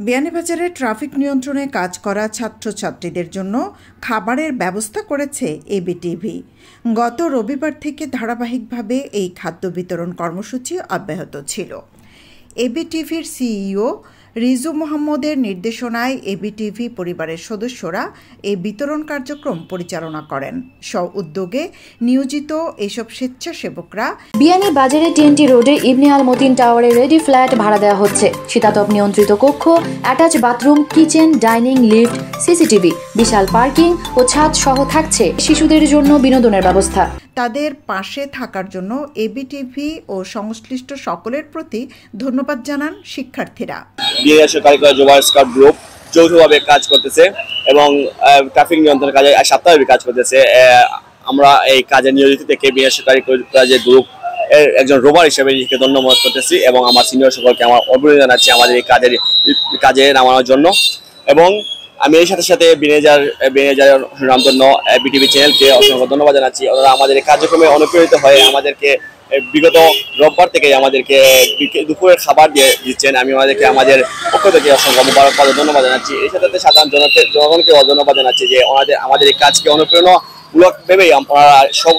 বিয়ানীবাজারে ট্রাফিক নিয়ন্ত্রণে কাজ করা ছাত্রছাত্রীদের জন্য খাবারের ব্যবস্থা করেছে এবিটিভি। গত রবিবার থেকে ধারাবাহিকভাবে এই খাদ্য বিতরণ কর্মসূচি অব্যাহত ছিল। এবিটিভির সিইও রিজু মোহাম্মদের নির্দেশনায় এবিটিভি পরিবারের সদস্যরা এই বিতরণ কার্যক্রম পরিচালনা করেন। স্ব-উদ্যোগে নিয়োজিত এসব স্বেচ্ছাসেবকরা বিয়ানীবাজারে টিএনটি রোডে ইবনে আল মতিন টাওয়ারে রেডি ফ্ল্যাট ভাড়া দেওয়া হচ্ছে। শীতাতপ নিয়ন্ত্রিত কক্ষ, attach bathroom, kitchen, dining, lift, CCTV, বিশাল পার্কিং ও ছাদ সহ থাকছে শিশুদের জন্য বিনোদনের ব্যবস্থা। তাদের পাশে থাকার জন্য এবিটিভি ও সংশ্লিষ্ট সকলের প্রতি ধন্যবাদ জানান শিক্ষার্থীরা। স্কাউট গ্রুপ যৌথভাবে কাজ করতেছে এবং ট্রাফিক নিয়ন্ত্রণ কাজে সপ্তাহে কাজ করতেছে। আমরা এই কাজে নিয়োজিত থেকে বিএসকারী কাজের গ্রুপ একজন রোবার হিসেবে নিজেকে ধন্যবাদ করতেছি এবং আমার সিনিয়র সকলকে আমার অভিনন্দন জানাচ্ছি আমাদের এই কাজে নামানোর জন্য। এবং আমি এই সাথে সাথে বিনেজার রামধন্য বিটিভি চ্যানেলকে অসংখ্য ধন্যবাদ জানাচ্ছি। ওনারা আমাদের এই কার্যক্রমে অনুপ্রেরিত হয়ে আমাদেরকে বিগত রোববার থেকে আমাদেরকে দুপুরের খাবার দিয়ে দিচ্ছেন। আমি আমাদের পক্ষ থেকে অসংখ্য মুবারকবাদ ধন্যবাদ জানাচ্ছি। এই সাথে সাধারণ জনগণকে ধন্যবাদ জানাচ্ছি যে আমাদের এই কাজকে অনুপ্রেরণামূলক ভেবেই আপনারা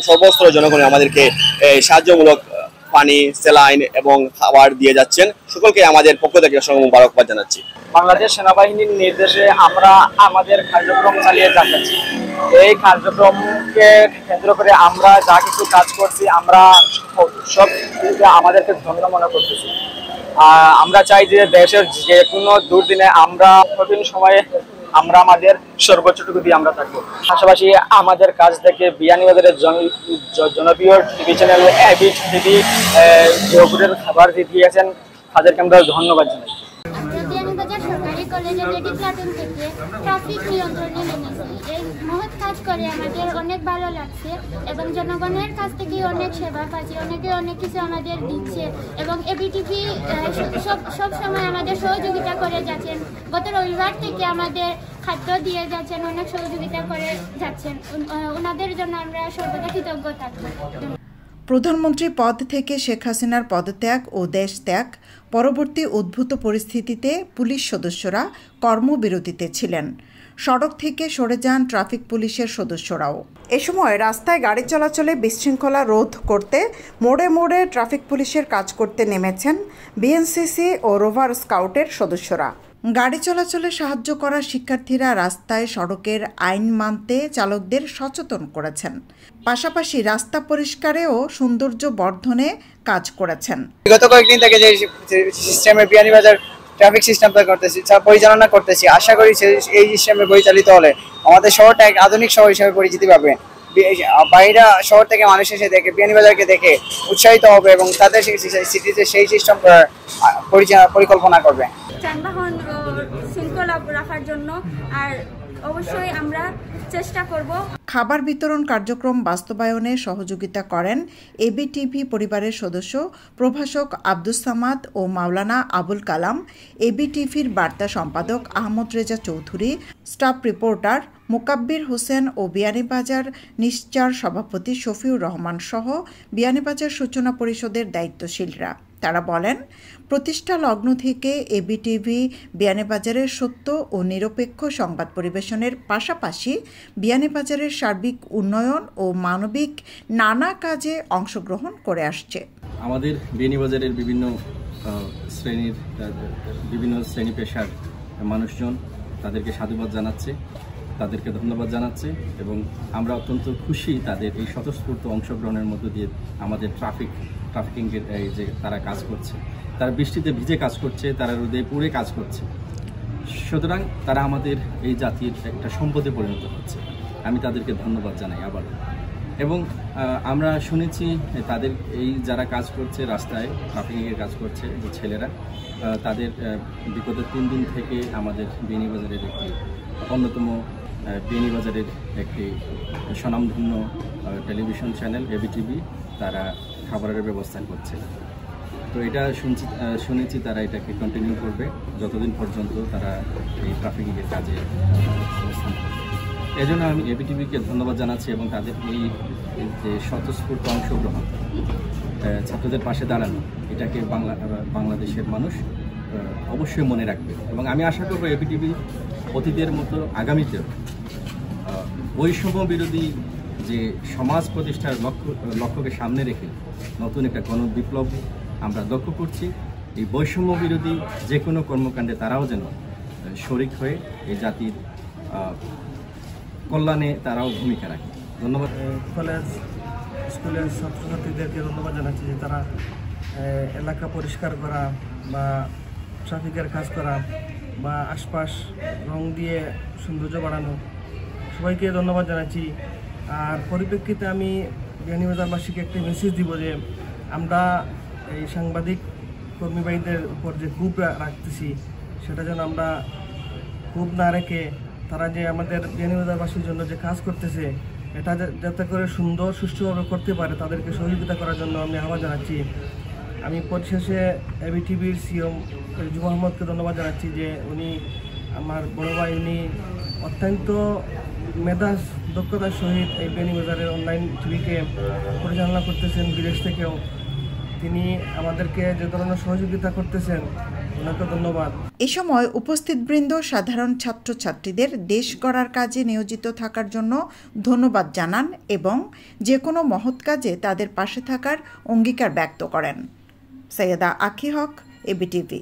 সর্বস্তরের জনগণ আমাদেরকে সাহায্যমূলক পানি, স্যালাইন এবং খাবার দিয়ে যাচ্ছেন। সকলকে আমাদের পক্ষ থেকে অসংখ্য মুবারকবাদ জানাচ্ছি। বাংলাদেশ সেনাবাহিনীর নির্দেশে আমরা আমাদের কার্যক্রম চালিয়ে যাচ্ছি। এই কার্যক্রমকে কেন্দ্র করে আমরা যা কিছু কাজ করছি আমরা সব আমাদেরকে ধন্য মনে করতেছি। আমরা চাই যে দেশের যে কোনো দুর্দিনে আমরা কঠিন সময়ে আমরা আমাদের সর্বোচ্চটুকু দিয়ে আমরা থাকবো। পাশাপাশি আমাদের কাজ থেকে বিয়ানীবাজারের জনপ্রিয় টিভি চ্যানেল এবিটিভি জয়পুরের খাবার দিয়েছেন, তাদেরকে আমরা ধন্যবাদ জানাই। বিয়ানীবাজার সরকারি কলেজের রেডি প্লাটুন থেকে ট্রাফিক নিয়ন্ত্রণে নেমেছি। এই মহৎ কাজ করে আমাদের অনেক ভালো লাগছে এবং জনগণের কাছ থেকে অনেক সেবা পাচ্ছি। অনেকে অনেক কিছু আমাদের দিচ্ছে এবং এবিটিভি সব সময় আমাদের সহযোগিতা করে যাচ্ছেন। গত রবিবার থেকে আমাদের খাদ্য দিয়ে যাচ্ছেন, অনেক সহযোগিতা করে যাচ্ছেন। ওনাদের জন্য আমরা সর্বদা কৃতজ্ঞ থাকবো। প্রধানমন্ত্রী পদ থেকে শেখ হাসিনার পদত্যাগ ও দেশ ত্যাগ পরবর্তী উদ্ভূত পরিস্থিতিতে পুলিশ সদস্যরা কর্মবিরতিতে ছিলেন। সড়ক থেকে সরে যান ট্রাফিক পুলিশের সদস্যরাও। এ সময় রাস্তায় গাড়ি চলাচলে বিশৃঙ্খলা রোধ করতে মোড়ে মোড়ে ট্রাফিক পুলিশের কাজ করতে নেমেছেন বিএনসিসি ও রোভার স্কাউটের সদস্যরা। গাড়ি চলাচলে সাহায্য করা শিক্ষার্থীরা রাস্তায় সড়কের আইন মানতে চালকদের সচেতন করেছেন। পাশাপাশি রাস্তা পরিষ্কারে ও সৌন্দর্য বর্ধনে কাজ করেছেন। বিগত কয়েকদিন থেকে যে সিস্টেমে বিয়ানীবাজার ট্রাফিক সিস্টেমটা পরিচালনা করতেছি, আশা করি এই সিস্টেমে পরিচালিত হলে আমাদের শহরটা এক আধুনিক শহর হিসেবে পরিচিতি পাবে। বাইরে শহর থেকে মানুষ এসে দেখে বিয়ানীবাজারকে দেখে উৎসাহিত হবে এবং তাদের সিটিতে সেই সিস্টেম পরিকল্পনা করবে যানবাহন শৃঙ্খলা রাখার জন্য। আর অবশ্যই আমরা চেষ্টা করব। খাবার বিতরণ কার্যক্রম বাস্তবায়নে সহযোগিতা করেন এবিটিভি পরিবারের সদস্য প্রভাষক আব্দুস সামাদ ও মাওলানা আবুল কালাম, এবিটিভির বার্তা সম্পাদক আহমদ রেজা চৌধুরী, স্টাফ রিপোর্টার মোকাব্বির হোসেন ও বিয়ানীবাজার নিশ্চার সভাপতি শফিউর রহমান সহ বিয়ানীবাজার সূচনা পরিষদের দায়িত্বশীলরা। তারা বলেন, প্রতিষ্ঠা লগ্ন থেকে এবিটিভি বিয়ানীবাজারের সত্য ও নিরপেক্ষ সংবাদ পরিবেশনের পাশাপাশি বিয়ানীবাজারের সার্বিক উন্নয়ন ও মানবিক নানা কাজে অংশগ্রহণ করে আসছে। আমাদের বিয়ানীবাজারের বিভিন্ন শ্রেণী পেশার মানুষজন তাদেরকে সাধুবাদ জানাচ্ছে, তাদেরকে ধন্যবাদ জানাচ্ছে এবং আমরা অত্যন্ত খুশি তাদের এই স্বতঃস্ফূর্ত অংশগ্রহণের মধ্য দিয়ে আমাদের ট্রাফিকিংয়ের এই যে তারা কাজ করছে, তারা বৃষ্টিতে ভিজে কাজ করছে, তারা রোদে পুড়ে কাজ করছে। সুতরাং তারা আমাদের এই জাতির একটা সম্পদে পরিণত হচ্ছে। আমি তাদেরকে ধন্যবাদ জানাই আবার। এবং আমরা শুনেছি তাদের এই যারা কাজ করছে রাস্তায় ট্রাফিকিংয়ের কাজ করছে যে ছেলেরা, তাদের বিগত 3 দিন থেকে আমাদের বিয়ানীবাজারের একটি অন্যতম বিয়ানীবাজারের একটি স্বনামধন্য টেলিভিশন চ্যানেল এবিটিভি তারা খাবারের ব্যবস্থা করছে। তো এটা শুনেছি তারা এটাকে কন্টিনিউ করবে যতদিন পর্যন্ত তারা এই ট্রাফিকিংয়ের কাজে অবস্থান করবে। এজন্য আমি এবিটিভিকে ধন্যবাদ জানাচ্ছি এবং তাদের এই যে স্বতঃস্ফূর্ত অংশগ্রহণ, ছাত্রদের পাশে দাঁড়ানো, এটাকে বাংলাদেশের মানুষ অবশ্যই মনে রাখবে এবং আমি আশা করব এবিটিভি অতীতের মতো আগামীতেও বৈষম্য বিরোধী যে সমাজ প্রতিষ্ঠার লক্ষ্যকে সামনে রেখে নতুন একটা গণবিপ্লব আমরা লক্ষ্য করছি। এই বৈষম্য বিরোধী যে কোনো কর্মকাণ্ডে তারাও যেন শরিক হয়ে এই জাতির কল্যাণে তারাও ভূমিকা রাখে। ধন্যবাদ। কলেজ স্কুলের ছাত্রছাত্রীদেরকে ধন্যবাদ জানাচ্ছি যে তারা এলাকা পরিষ্কার করা বা ট্রাফিকের কাজ করা বা আশপাশ রং দিয়ে সৌন্দর্য বাড়ানো, সবাইকে ধন্যবাদ জানাচ্ছি। আর পরিপ্রেক্ষিতে আমি বিয়ানীবাজারবাসীকে একটা মেসেজ দিব যে আমরা এই সাংবাদিক কর্মী ভাইদের উপর যে গ্রুপ রাখতেছি সেটা যেন আমরা গ্রুপ না রেখে তারা যে আমাদের বিয়ানীবাজারবাসীর জন্য যে কাজ করতেছে এটা যাতে করে সুন্দর সুষ্ঠুভাবে করতে পারে তাদেরকে সহযোগিতা করার জন্য আমি আহ্বান জানাচ্ছি। আমি পরিশেষে এবিটিভির সিও জুমা আহমদকে ধন্যবাদ জানাচ্ছি যে উনি আমার বড় ভাই, উনি অত্যন্ত মেধা দক্ষতার সহিত এই বিয়ানীবাজারের অনলাইন টিভিকে পরিচালনা করতেছেন বিদেশ থেকেও। তিনি আমাদেরকে যে ধরনের সহযোগিতা করতেছেন ওনাকে ধন্যবাদ। এ সময় উপস্থিতবৃন্দ সাধারণ ছাত্রছাত্রীদের দেশ গড়ার কাজে নিয়োজিত থাকার জন্য ধন্যবাদ জানান এবং যে কোনো মহৎ কাজে তাদের পাশে থাকার অঙ্গীকার ব্যক্ত করেন। সৈয়দা আখি হক, এবিটিভি।